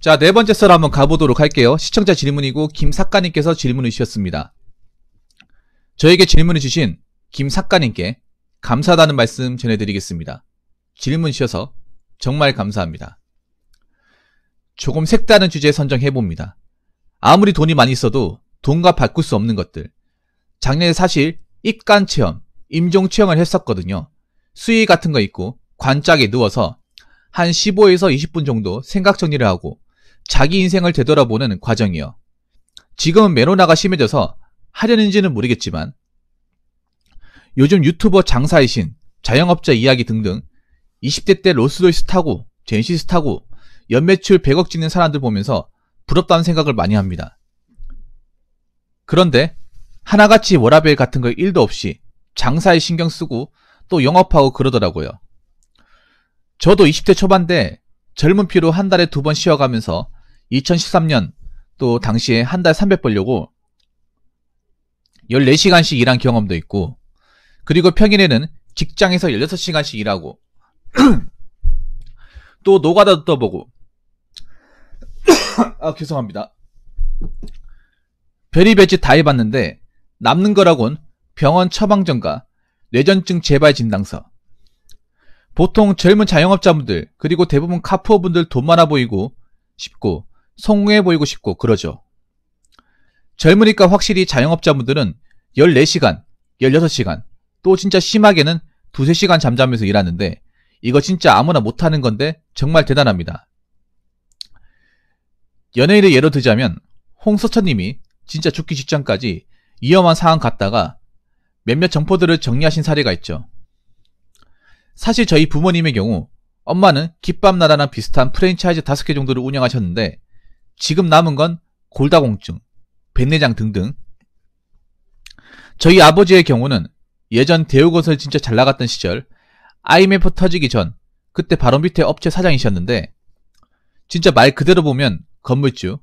자, 네 번째 썰 한번 가보도록 할게요. 시청자 질문이고 김사카님께서 질문을 주셨습니다. 저에게 질문을 주신 김사카님께 감사하다는 말씀 전해드리겠습니다. 질문 주셔서 정말 감사합니다. 조금 색다른 주제 선정해봅니다. 아무리 돈이 많이 있어도 돈과 바꿀 수 없는 것들. 작년에 사실 입관 체험, 임종 체험을 했었거든요. 수위 같은 거 있고 관짝에 누워서 한 15에서 20분 정도 생각 정리를 하고 자기 인생을 되돌아보는 과정이요. 지금은 메로나가 심해져서 하려는지는 모르겠지만 요즘 유튜버 장사이신 자영업자 이야기 등등 20대 때 롤스로이스 타고 젠시스 타고 연매출 100억 찍는 사람들 보면서 부럽다는 생각을 많이 합니다. 그런데 하나같이 워라밸 같은 거 1도 없이 장사에 신경 쓰고 또 영업하고 그러더라고요. 저도 20대 초반대 젊은 피로 한 달에 2번 쉬어가면서 2013년 또 당시에 한 달 300 벌려고 14시간씩 일한 경험도 있고, 그리고 평일에는 직장에서 16시간씩 일하고 또 노가다도 떠보고 죄송합니다. 별의별 짓 다 해봤는데 남는 거라곤 병원 처방전과 뇌전증 재발 진단서. 보통 젊은 자영업자분들 그리고 대부분 카푸어분들 돈 많아 보이고 싶고 성공해 보이고 싶고 그러죠. 젊으니까 확실히 자영업자분들은 14시간, 16시간 또 진짜 심하게는 2-3시간 잠자면서 일하는데 이거 진짜 아무나 못하는 건데 정말 대단합니다. 연예인을 예로 들자면 홍서천님이 진짜 죽기 직전까지 위험한 상황 갔다가 몇몇 점포들을 정리하신 사례가 있죠. 사실 저희 부모님의 경우 엄마는 김밥나라랑 비슷한 프랜차이즈 5개 정도를 운영하셨는데 지금 남은 건 골다공증, 백내장 등등. 저희 아버지의 경우는 예전 대우건설 진짜 잘 나갔던 시절 IMF 터지기 전 그때 바로 밑에 업체 사장이셨는데 진짜 말 그대로 보면 건물주.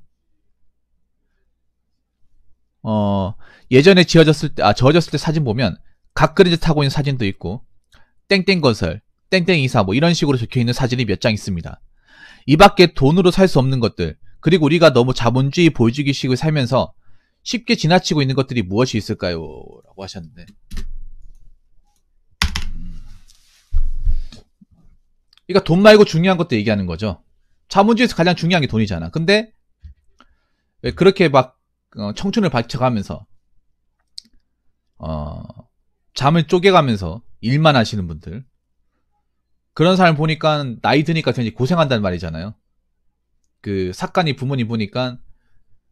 예전에 저어졌을 때 사진 보면 각그레즈 타고 있는 사진도 있고 땡땡건설, 땡땡이사 뭐 이런 식으로 적혀있는 사진이 몇 장 있습니다. 이 밖에 돈으로 살 수 없는 것들, 그리고 우리가 너무 자본주의 보여주기식을 살면서 쉽게 지나치고 있는 것들이 무엇이 있을까요? 라고 하셨는데 그러니까 돈 말고 중요한 것도 얘기하는 거죠. 자본주의에서 가장 중요한 게 돈이잖아. 근데 왜 그렇게 막 청춘을 바쳐가면서 잠을 쪼개가면서 일만 하시는 분들, 그런 사람 보니까 나이 드니까 굉장히 고생한다는 말이잖아요. 그 사간이 부모님 보니까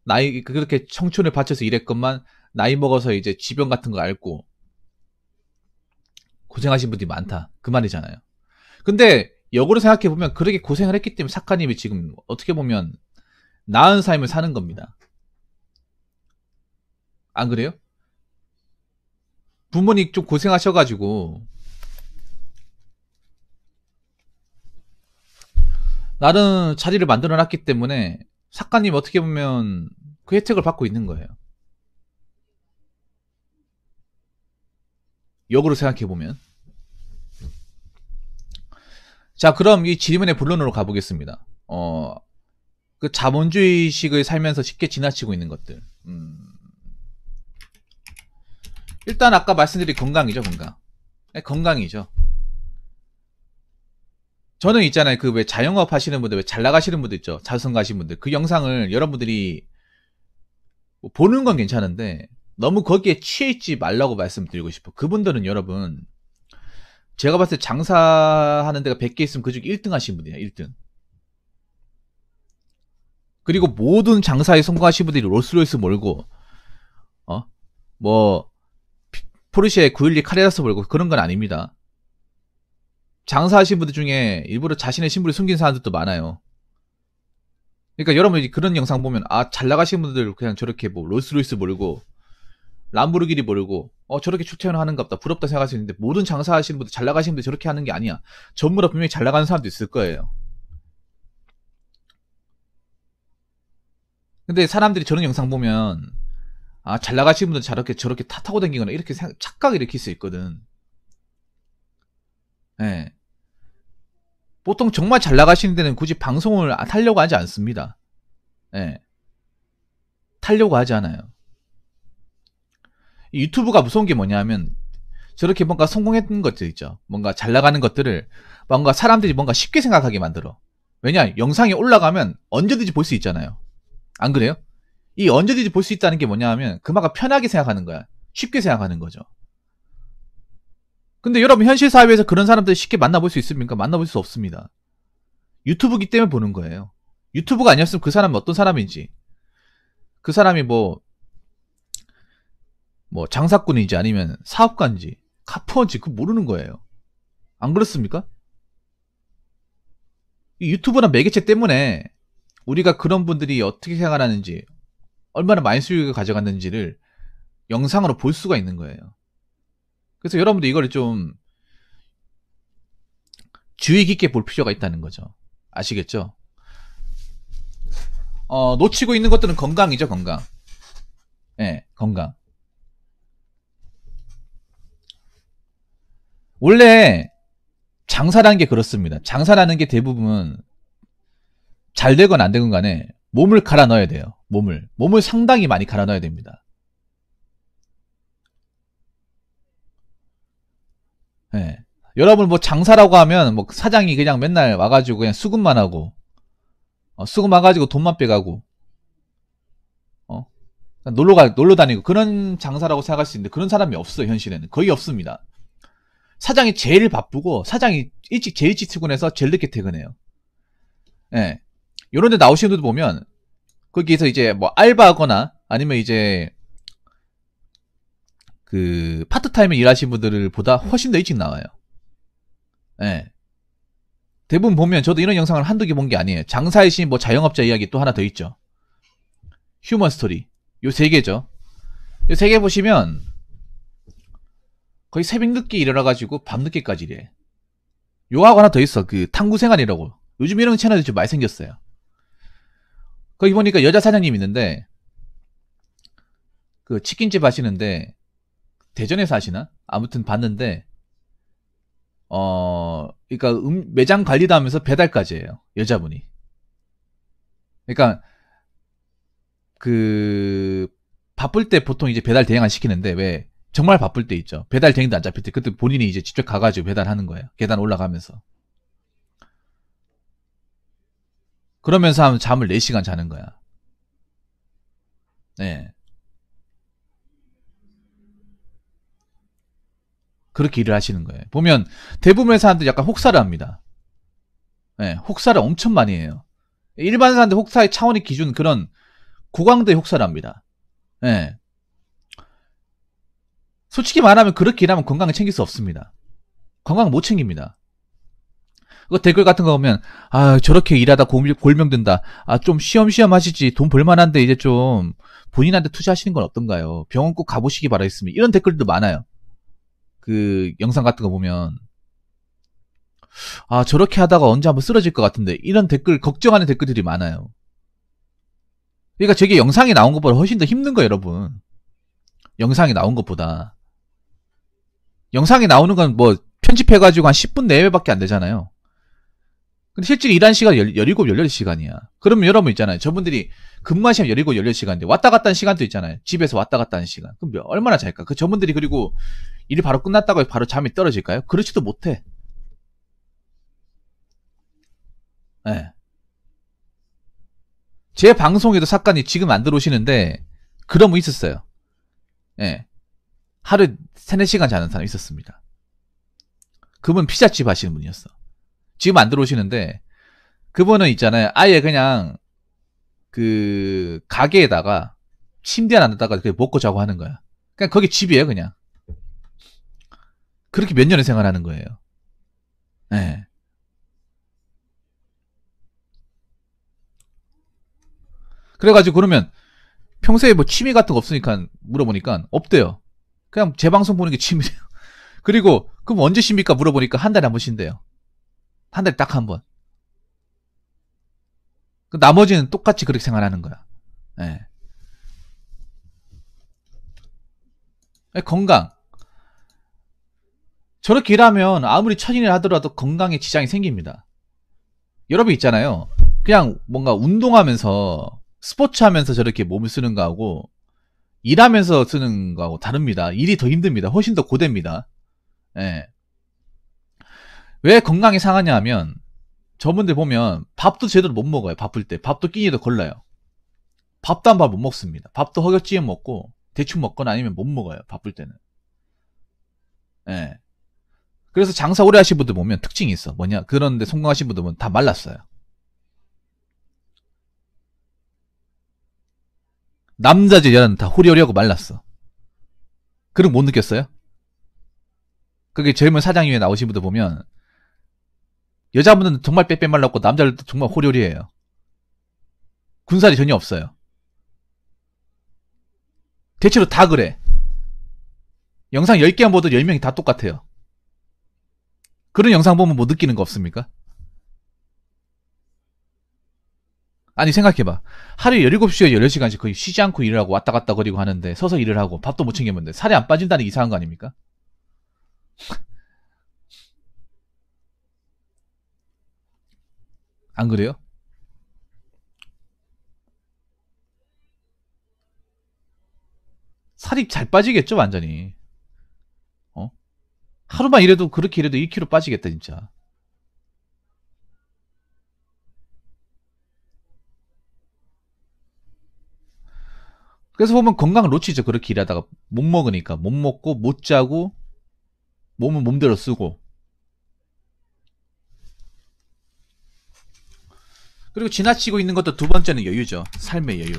나이 그렇게 청춘을 바쳐서 일했건만 나이 먹어서 이제 지병 같은 거 앓고 고생하신 분들이 많다 그 말이잖아요. 근데 역으로 생각해보면 그렇게 고생을 했기 때문에 사카님이 지금 어떻게 보면 나은 삶을 사는 겁니다. 안 그래요? 부모님 좀 고생하셔가지고 나름 자리를 만들어놨기 때문에 사카님 어떻게 보면 그 혜택을 받고 있는 거예요. 역으로 생각해보면. 자, 그럼 이 질문의 본론으로 가보겠습니다. 그 자본주의식을 살면서 쉽게 지나치고 있는 것들. 일단 아까 말씀드린 건강이죠, 건강. 네, 건강이죠. 저는 있잖아요. 그 왜 자영업 하시는 분들, 왜 잘 나가시는 분들 있죠. 자선 가신 분들. 그 영상을 여러분들이 보는 건 괜찮은데 너무 거기에 취해있지 말라고 말씀드리고 싶어. 그분들은 여러분, 제가 봤을 때 장사하는 데가 100개 있으면 그 중에 1등 하신 분이에요. 1등. 그리고 모든 장사에 성공하신 분들이 롤스로이스 몰고 포르쉐 911 카레라스 몰고 그런 건 아닙니다. 장사하신 분들 중에 일부러 자신의 신분을 숨긴 사람들도 많아요. 그러니까 여러분이 그런 영상 보면 잘 나가신 분들 그냥 저렇게 뭐 롤스로이스 몰고 람보르기니 몰고 저렇게 출퇴근하는가 보다 부럽다 생각할 수 있는데, 모든 장사하시는 분들, 잘 나가시는 분들 저렇게 하는 게 아니야. 전부 다 분명히 잘 나가는 사람도 있을 거예요. 근데 사람들이 저런 영상 보면 잘 나가시는 분들 저렇게 타 타고 다니거나 이렇게 착각을 일으킬 수 있거든. 네. 보통 정말 잘 나가시는 데는 굳이 방송을 하려고 하지 않습니다. 예. 타려고 하지 않아요. 이 유튜브가 무서운 게 뭐냐면 저렇게 뭔가 성공했던 것들 있죠. 뭔가 잘 나가는 것들을 뭔가 사람들이 뭔가 쉽게 생각하게 만들어. 왜냐? 영상이 올라가면 언제든지 볼 수 있잖아요. 안 그래요? 이 언제든지 볼 수 있다는 게 뭐냐 하면 그만큼 편하게 생각하는 거야. 쉽게 생각하는 거죠. 근데 여러분 현실 사회에서 그런 사람들 쉽게 만나볼 수 있습니까? 만나볼 수 없습니다. 유튜브기 때문에 보는 거예요. 유튜브가 아니었으면 그 사람은 어떤 사람인지, 그 사람이 뭐 장사꾼인지 아니면 사업가인지 카푸어인지 그거 모르는 거예요. 안 그렇습니까? 이 유튜브나 매개체 때문에 우리가 그런 분들이 어떻게 생활하는지, 얼마나 많이 수익을 가져갔는지를 영상으로 볼 수가 있는 거예요. 그래서 여러분들 이거를 좀 주의 깊게 볼 필요가 있다는 거죠. 아시겠죠? 놓치고 있는 것들은 건강이죠, 건강. 네, 건강. 원래 장사라는 게 그렇습니다. 장사라는 게 대부분 잘 되건 안 되건 간에 몸을 갈아 넣어야 돼요. 몸을 상당히 많이 갈아 넣어야 됩니다. 네. 여러분 뭐 장사라고 하면 뭐 사장이 그냥 맨날 와가지고 그냥 수급만 하고 수급 와가지고 돈만 빼가고 놀러 다니고 그런 장사라고 생각할 수 있는데 그런 사람이 없어요. 현실에는 거의 없습니다. 사장이 제일 바쁘고 사장이 제일 일찍 출근해서 제일 늦게 퇴근해요. 예. 요런 데 나오시는 분들 보면 거기에서 이제 뭐 알바하거나 아니면 이제 그 파트타임에 일하시는 분들을 보다 훨씬 더 일찍 나와요. 예. 대부분 보면 저도 이런 영상을 한두 개 본 게 아니에요. 장사의 신, 뭐 자영업자 이야기 또 하나 더 있죠. 휴먼 스토리. 요 세 개죠. 요 세 개 보시면 거의 새벽 늦게 일어나가지고 밤늦게까지 일해. 요하고 하나 더 있어. 그 탐구생활이라고. 요즘 이런 채널이 좀 많이 생겼어요. 거기 보니까 여자 사장님 있는데 그 치킨집 하시는데 대전에서 하시나? 아무튼 봤는데 그러니까 매장 관리도 하면서 배달까지 해요. 여자분이. 그러니까 그 바쁠 때 보통 이제 배달 대행을 시키는데 왜 정말 바쁠 때 있죠. 배달 대행도 안 잡힐 때 그때 본인이 이제 직접 가가지고 배달하는 거예요. 계단 올라가면서. 그러면서 하면 잠을 4시간 자는 거야. 네. 그렇게 일을 하시는 거예요. 보면 대부분의 사람들 약간 혹사를 합니다. 네, 혹사를 엄청 많이 해요. 일반 사람들 혹사의 차원의 기준 그런 고강도의 혹사를 합니다. 네. 솔직히 말하면 그렇게 일하면 건강을 챙길 수 없습니다. 건강 못 챙깁니다. 그 댓글 같은 거 보면 저렇게 일하다 골병든다. 좀 쉬엄쉬엄 하시지. 돈 벌만한데 이제 좀 본인한테 투자하시는 건 어떤가요? 병원 꼭 가보시기 바라겠습니다. 이런 댓글도 많아요. 그 영상 같은 거 보면 저렇게 하다가 언제 한번 쓰러질 것 같은데 이런 댓글 걱정하는 댓글들이 많아요. 그러니까 저게 영상이 나온 것보다 훨씬 더 힘든 거예요, 여러분. 영상이 나온 것보다. 영상이 나오는 건 뭐 편집해가지고 한 10분 내외밖에 안 되잖아요. 근데 실제로 일한 시간 17, 18시간이야. 그러면 여러분 있잖아요. 저분들이 근무하시면 17, 18시간인데 왔다 갔다 하는 시간도 있잖아요. 집에서 왔다 갔다 하는 시간. 그럼 얼마나 잘까? 그 저분들이 그리고 일이 바로 끝났다고 바로 잠이 떨어질까요? 그렇지도 못해. 네. 제 방송에도 사건이 지금 안 들어오시는데 그런 분 있었어요. 네. 하루에 3, 4시간 자는 사람 있었습니다. 그분 피자집 하시는 분이었어. 지금 안 들어오시는데 그분은 있잖아요. 아예 그냥 그 가게에다가 침대 하나 놨다가 그냥 먹고 자고 하는 거야. 그냥 거기 집이에요, 그냥. 그렇게 몇 년을 생활하는 거예요. 네. 그래가지고 그러면 평소에 뭐 취미 같은 거 없으니까 물어보니까 없대요. 그냥 제 방송 보는 게 취미래요. 그리고 그럼 언제 쉽니까 물어보니까 한 달에 한 번 쉰대요. 한 달에 딱 한 번. 그 나머지는 똑같이 그렇게 생활하는 거야. 네. 건강. 저렇게 일하면 아무리 천인을 하더라도 건강에 지장이 생깁니다. 여러분 있잖아요. 그냥 뭔가 운동하면서 스포츠 하면서 저렇게 몸을 쓰는 거하고 일하면서 쓰는 거하고 다릅니다. 일이 더 힘듭니다. 훨씬 더 고됩니다. 예. 왜 건강이 상하냐 하면 저분들 보면 밥도 제대로 못 먹어요. 바쁠 때. 밥도 끼니도 걸러요. 밥도 한 밥 못 먹습니다. 밥도 허겁지겁 먹고 대충 먹거나 아니면 못 먹어요. 바쁠 때는. 예. 그래서 장사 오래 하신 분들 보면 특징이 있어. 뭐냐? 그런데 성공하신 분들 보면 다 말랐어요. 남자들 여자는 다 호리호리하고 말랐어. 그럼 못 느꼈어요? 그게 젊은 사장님에 나오신 분들 보면 여자분들은 정말 빼빼 말랐고 남자들도 정말 호리호리해요. 군살이 전혀 없어요. 대체로 다 그래. 영상 10개만 보도 10명이 다 똑같아요. 그런 영상 보면 뭐 느끼는 거 없습니까? 아니 생각해봐. 하루에 17시간 18시간씩 거의 쉬지 않고 일을 하고 왔다 갔다 거리고 하는데 서서 일을 하고 밥도 못 챙기면 살이 안 빠진다는 게 이상한 거 아닙니까? 안 그래요? 살이 잘 빠지겠죠 완전히. 어? 하루만 일해도 그렇게 일해도 1kg 빠지겠다 진짜. 그래서 보면 건강을 놓치죠. 그렇게 일하다가 못 먹으니까 못 먹고 못 자고 몸은 몸대로 쓰고. 그리고 지나치고 있는 것도 두 번째는 여유죠. 삶의 여유.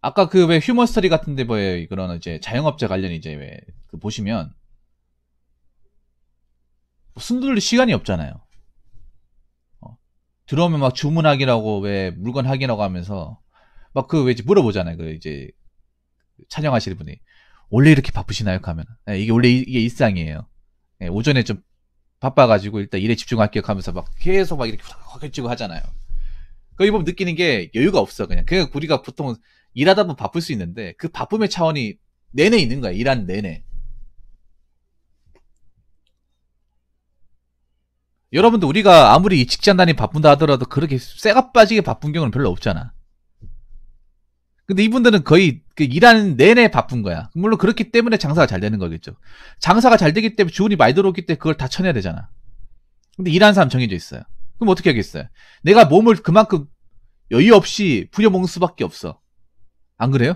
아까 그 왜 휴먼 스터디 같은데 뭐 그런 이제 자영업자 관련 이제 왜 그 보시면 순들릴 시간이 없잖아요. 들어오면 막 주문 확인하고 왜 물건 확인하고 하면서 막 그 왜 물어보잖아요. 그 이제 촬영하시는 분이 원래 이렇게 바쁘시나요? 하면 네, 이게 원래 이게 일상이에요. 네, 오전에 좀 바빠가지고 일단 일에 집중할게요 하면서 막 계속 막 이렇게 확 찍고 하잖아요. 거기 보면 느끼는 게 여유가 없어 그냥. 그냥 우리가 보통 일하다 보면 바쁠 수 있는데 그 바쁨의 차원이 내내 있는 거야. 일하는 내내. 여러분들 우리가 아무리 직장 다니 바쁜다 하더라도 그렇게 쇠가 빠지게 바쁜 경우는 별로 없잖아. 근데 이분들은 거의 그 일하는 내내 바쁜 거야. 물론 그렇기 때문에 장사가 잘 되는 거겠죠. 장사가 잘 되기 때문에 주문이 많이 들어오기 때문에 그걸 다 쳐내야 되잖아. 근데 일하는 사람 정해져 있어요. 그럼 어떻게 하겠어요? 내가 몸을 그만큼 여유 없이 부려먹는 수밖에 없어. 안 그래요?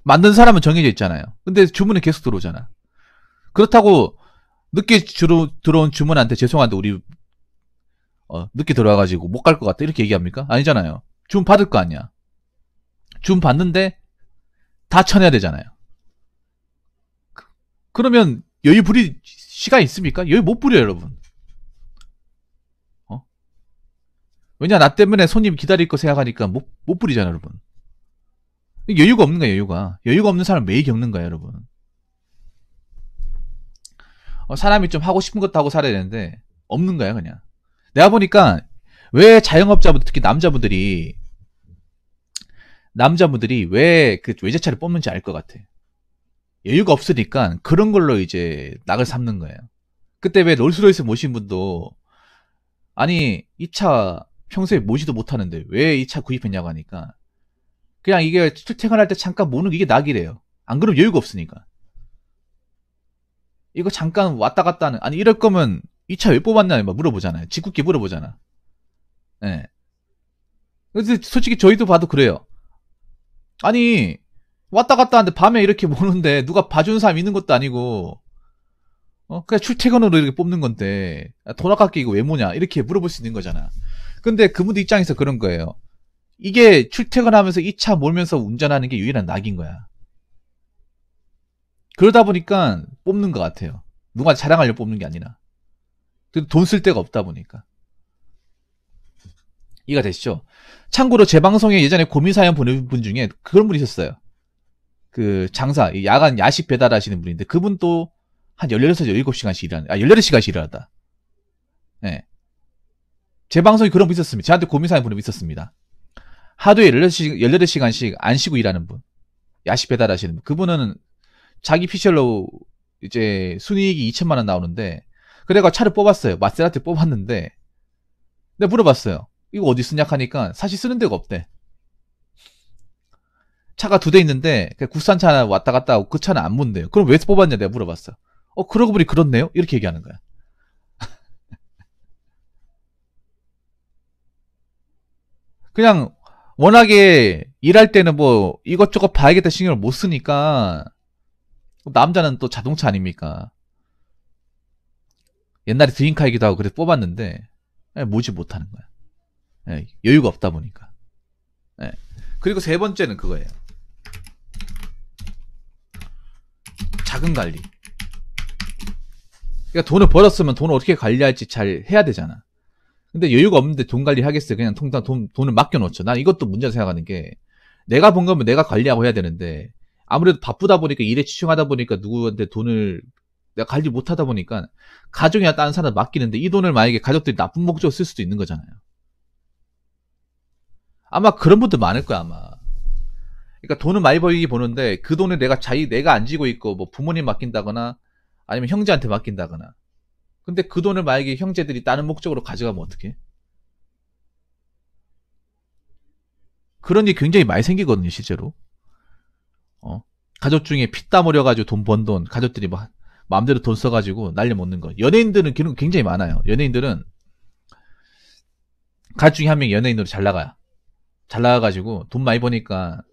만든 사람은 정해져 있잖아요. 근데 주문은 계속 들어오잖아. 그렇다고 늦게 들어온 주문한테 죄송한데 우리 늦게 들어와가지고 못 갈 것 같다 이렇게 얘기합니까? 아니잖아요. 주문 받을 거 아니야. 주문 받는데 다 쳐내야 되잖아요. 그러면 여유 부릴 시간 있습니까? 여유 못 부려요 여러분. 왜냐 나 때문에 손님 기다릴 거 생각하니까 못 부리잖아 여러분. 여유가 없는 거야 여유가. 여유가 없는 사람 매일 겪는 거야 여러분. 사람이 좀 하고 싶은 것도 하고 살아야 되는데 없는 거야 그냥. 내가 보니까 왜 자영업자분들 특히 남자분들이 왜 그 외제차를 뽑는지 알 것 같아. 여유가 없으니까 그런 걸로 이제 낙을 삼는 거예요. 그때 왜 롤스로이스 모신 분도 아니 이 차 평소에 모지도 못하는데 왜 이 차 구입했냐고 하니까 그냥 이게 출퇴근할 때 잠깐 모는 게 이게 낙이래요. 안 그러면 여유가 없으니까. 이거 잠깐 왔다 갔다 하는 아니 이럴 거면 이 차 왜 뽑았냐 막 물어보잖아요. 짓궂게 물어보잖아. 예. 네. 그래서 솔직히 저희도 봐도 그래요. 아니 왔다 갔다 하는데 밤에 이렇게 모는데 누가 봐주는 사람 있는 것도 아니고 그냥 출퇴근으로 이렇게 뽑는 건데 돈 아깝게 이거 왜 모냐 이렇게 물어볼 수 있는 거잖아. 근데 그분들 입장에서 그런 거예요. 이게 출퇴근하면서 이 차 몰면서 운전하는 게 유일한 낙인 거야. 그러다 보니까 뽑는 것 같아요. 누가 자랑하려고 뽑는 게 아니라. 돈 쓸 데가 없다 보니까. 이해가 되시죠? 참고로 제 방송에 예전에 고민 사연 보낸 분 중에 그런 분이 있었어요. 그 장사, 야간 야식 배달하시는 분인데 그분도 한 16에서 17시간씩 일하는, 18시간씩 일하다. 네. 제 방송에 그런 분 있었습니다. 저한테 고민 사연 보낸 분 있었습니다. 하루에 18시간씩 안 쉬고 일하는 분. 야식 배달하시는 분. 그분은 자기 피셜로 이제 순이익이 2천만 원 나오는데 그래가 차를 뽑았어요. 마세라티 뽑았는데 내가 물어봤어요. 이거 어디 쓰냐 하니까 사실 쓰는 데가 없대. 차가 2대 있는데 국산차 하나 왔다 갔다 하고 그 차는 안 문대요. 그럼 왜 뽑았냐 내가 물어봤어. 그러고 보니 그렇네요. 이렇게 얘기하는 거야. 그냥 워낙에 일할 때는 뭐 이것저것 봐야겠다 신경을 못 쓰니까 남자는 또 자동차 아닙니까? 옛날에 드림카이기도 하고 그래서 뽑았는데 모집 못하는 거야. 여유가 없다 보니까. 그리고 세 번째는 그거예요. 자금 관리. 그러니까 돈을 벌었으면 돈을 어떻게 관리할지 잘 해야 되잖아. 근데 여유가 없는데 돈 관리 하겠어요? 그냥 통장 돈을 맡겨놓죠. 난 이것도 문제라 생각하는 게 내가 번 거면 내가 관리하고 해야 되는데 아무래도 바쁘다 보니까 일에 치중하다 보니까 누구한테 돈을 내가 관리 못하다 보니까 가족이나 다른 사람한테 맡기는데 이 돈을 만약에 가족들이 나쁜 목적으로 쓸 수도 있는 거잖아요. 아마 그런 분들 많을 거야 아마. 그러니까 돈을 많이 벌기 보는데 그 돈을 내가 안 지고 있고 뭐 부모님 맡긴다거나 아니면 형제한테 맡긴다거나. 근데 그 돈을 만약에 형제들이 다른 목적으로 가져가면 어떡해? 그런 일이 굉장히 많이 생기거든요 실제로. 가족 중에 피땀 흘려가지고 돈 번 돈 가족들이 막 마음대로 돈 써가지고 날려먹는 거. 연예인들은 그런 거 굉장히 많아요. 연예인들은 가족 중에 한 명이 연예인으로 잘 나가요. 잘 나가가지고 돈 많이 버니까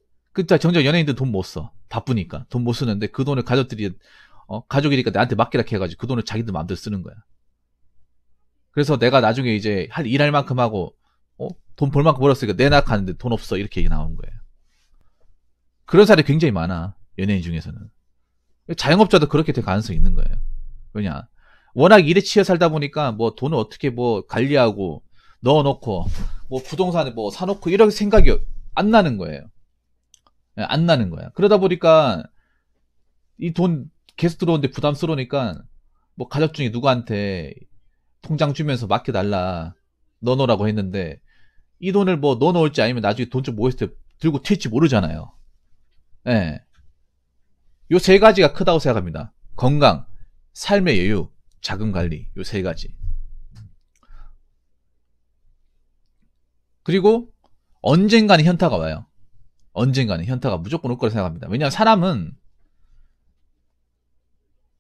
정작 연예인들 돈 못 써. 바쁘니까 돈 못 쓰는데 그 돈을 가족들이 가족이니까 나한테 맡기라 해가지고 그 돈을 자기들 마음대로 쓰는 거야. 그래서 내가 나중에 이제 일할 만큼 하고 돈 벌 만큼 벌었으니까 내놔가는데 돈 없어 이렇게 얘기 나오는 거예요. 그런 사람이 굉장히 많아. 연예인 중에서는. 자영업자도 그렇게 될 가능성이 있는 거예요. 왜냐 워낙 일에 치여 살다 보니까 뭐 돈을 어떻게 뭐 관리하고 넣어놓고 뭐 부동산에 뭐 사놓고 이런 생각이 안 나는 거예요. 안 나는 거야. 그러다 보니까 이 돈 계속 들어오는데 부담스러우니까 뭐 가족 중에 누구한테 통장 주면서 맡겨달라 넣어놓으라고 했는데 이 돈을 뭐 넣어놓을지 아니면 나중에 돈 좀 모였을 때 들고 튈지 모르잖아요. 예. 요 세 가지가 크다고 생각합니다. 건강, 삶의 여유, 자금 관리. 요 세 가지. 그리고 언젠가는 현타가 와요. 언젠가는 현타가 무조건 올 거라 생각합니다. 왜냐하면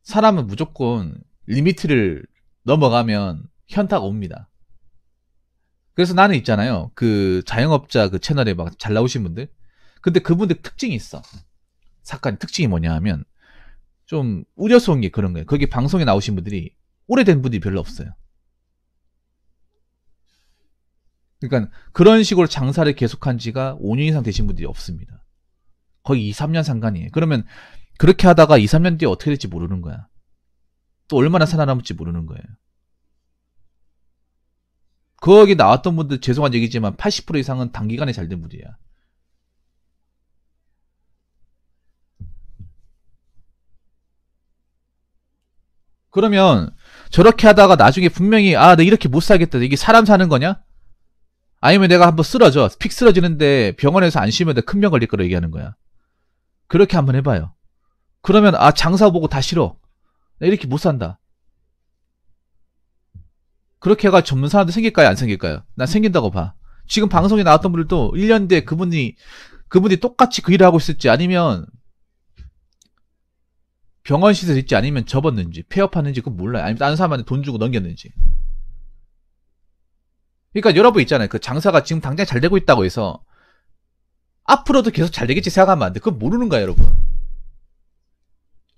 사람은 무조건 리미트를 넘어가면 현타가 옵니다. 그래서 나는 있잖아요. 그 자영업자 그 채널에 막 잘 나오신 분들. 근데 그분들 특징이 있어. 사건 특징이 뭐냐 하면 좀 우려스러운 게 그런 거예요. 거기 방송에 나오신 분들이 오래된 분들이 별로 없어요. 그러니까 그런 식으로 장사를 계속한 지가 5년 이상 되신 분들이 없습니다. 거의 2, 3년 상관이에요. 그러면 그렇게 하다가 2, 3년 뒤에 어떻게 될지 모르는 거야. 또 얼마나 살아남을지 모르는 거예요. 거기 나왔던 분들 죄송한 얘기지만 80% 이상은 단기간에 잘 된 분이야. 그러면 저렇게 하다가 나중에 분명히 나 이렇게 못 살겠다. 이게 사람 사는 거냐? 아니면 내가 한번 쓰러져. 픽 쓰러지는데 병원에서 안 쉬면 큰 병 걸릴 거라 얘기하는 거야. 그렇게 한번 해봐요. 그러면 장사 보고 다 싫어. 나 이렇게 못 산다. 그렇게 해가 전문 사람들 생길까요? 안 생길까요? 난 생긴다고 봐. 지금 방송에 나왔던 분들도 1년 뒤에 그분이 똑같이 그 일을 하고 있을지 아니면 병원 시설 있지 아니면 접었는지 폐업하는지 그건 몰라요. 아니면 다른 사람한테 돈 주고 넘겼는지. 그러니까 여러분 있잖아요. 그 장사가 지금 당장 잘 되고 있다고 해서 앞으로도 계속 잘 되겠지 생각하면 안 돼. 그건 모르는 거야 여러분.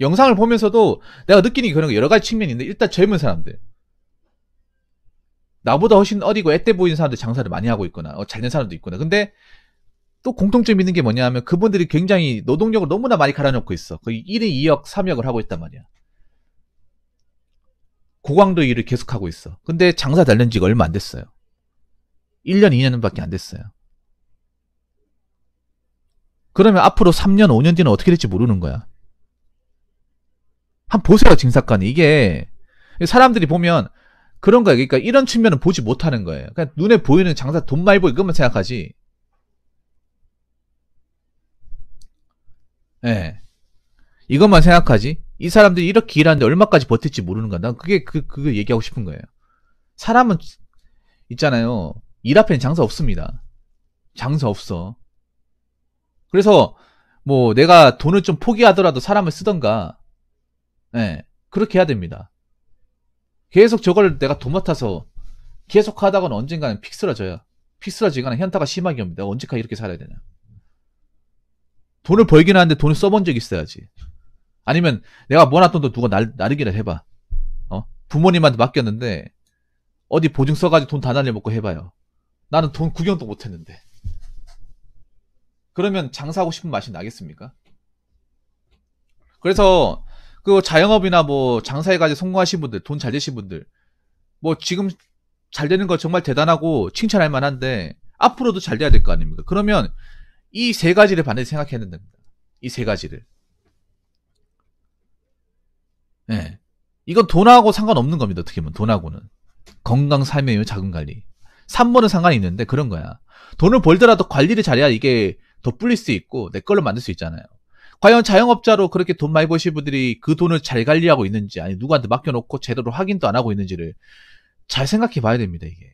영상을 보면서도 내가 느끼는 게 그런 거 여러 가지 측면이 있는데 일단 젊은 사람들 나보다 훨씬 어리고 앳돼 보이는 사람들 장사를 많이 하고 있거나 잘된 사람도 있구나. 근데 또 공통점 있는 게 뭐냐 하면 그분들이 굉장히 노동력을 너무나 많이 갈아넣고 있어. 거의 1인 2역 3역을 하고 있단 말이야. 고강도 일을 계속하고 있어. 근데 장사 잘 된 지가 얼마 안 됐어요. 1년 2년은 밖에 안 됐어요. 그러면 앞으로 3년 5년 뒤는 어떻게 될지 모르는 거야. 한번 보세요 진사건이. 이게 사람들이 보면 그런 거야. 그러니까 이런 측면은 보지 못하는 거예요. 그냥 눈에 보이는 장사 돈 많이 벌고 이것만 생각하지. 예. 이것만 생각하지. 이 사람들이 이렇게 일하는데 얼마까지 버틸지 모르는 거야. 난 그게 얘기하고 싶은 거예요. 사람은 있잖아요. 일 앞에는 장사 없습니다. 장사 없어. 그래서 뭐 내가 돈을 좀 포기하더라도 사람을 쓰던가, 예, 그렇게 해야 됩니다. 계속 저걸 내가 도맡아서 계속 하다가는 언젠가는 픽스러져요. 픽스러지거나 현타가 심하게 옵니다. 언제까지 이렇게 살아야 되냐. 돈을 벌긴 하는데 돈을 써본 적이 있어야지. 아니면 내가 모아놨던 돈 누가 나르기를 해봐. 부모님한테 맡겼는데 어디 보증 써가지고 돈 다 날려먹고 해봐요. 나는 돈 구경도 못했는데. 그러면 장사하고 싶은 맛이 나겠습니까? 그래서 그 자영업이나 뭐 장사해가지고 성공하신 분들, 돈 잘 되신 분들, 뭐 지금 잘 되는 거 정말 대단하고 칭찬할 만한데 앞으로도 잘 돼야 될 거 아닙니까? 그러면 이 세 가지를 반드시 생각해야 된답니다. 이 세 가지를. 예. 이건 돈하고 상관없는 겁니다. 어떻게 보면 돈하고는. 건강, 삶의 여유, 자금관리. 3번은 상관이 있는데 그런 거야. 돈을 벌더라도 관리를 잘해야 이게 더 불릴 수 있고 내 걸로 만들 수 있잖아요. 과연 자영업자로 그렇게 돈 많이 버신 분들이 그 돈을 잘 관리하고 있는지, 아니 누구한테 맡겨놓고 제대로 확인도 안 하고 있는지를 잘 생각해 봐야 됩니다. 이게.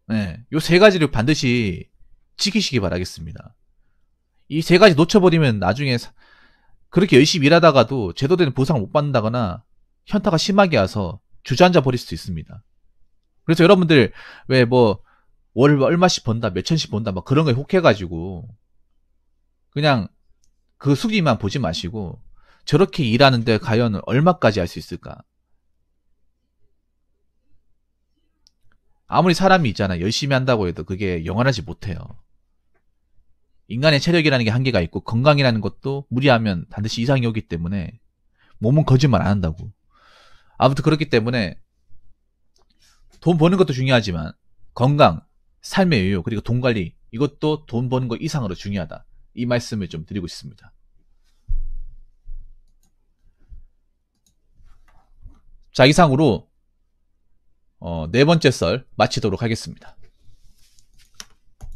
네, 요 세 가지를 반드시 지키시기 바라겠습니다. 이 세 가지 놓쳐버리면 나중에 그렇게 열심히 일하다가도 제대로 된 보상을 못 받는다거나 현타가 심하게 와서 주저앉아 버릴 수도 있습니다. 그래서 여러분들 왜 뭐 월 얼마씩 번다, 몇천씩 번다, 막 그런 거에 혹해가지고 그냥 그 수기만 보지 마시고 저렇게 일하는데 과연 얼마까지 할 수 있을까? 아무리 사람이 있잖아. 열심히 한다고 해도 그게 영원하지 못해요. 인간의 체력이라는 게 한계가 있고 건강이라는 것도 무리하면 반드시 이상이 오기 때문에 몸은 거짓말 안 한다고. 아무튼 그렇기 때문에 돈 버는 것도 중요하지만 건강, 삶의 여유, 그리고 돈 관리 이것도 돈 버는 것 이상으로 중요하다. 이 말씀을 좀 드리고 싶습니다. 자, 이상으로 네 번째 썰 마치도록 하겠습니다.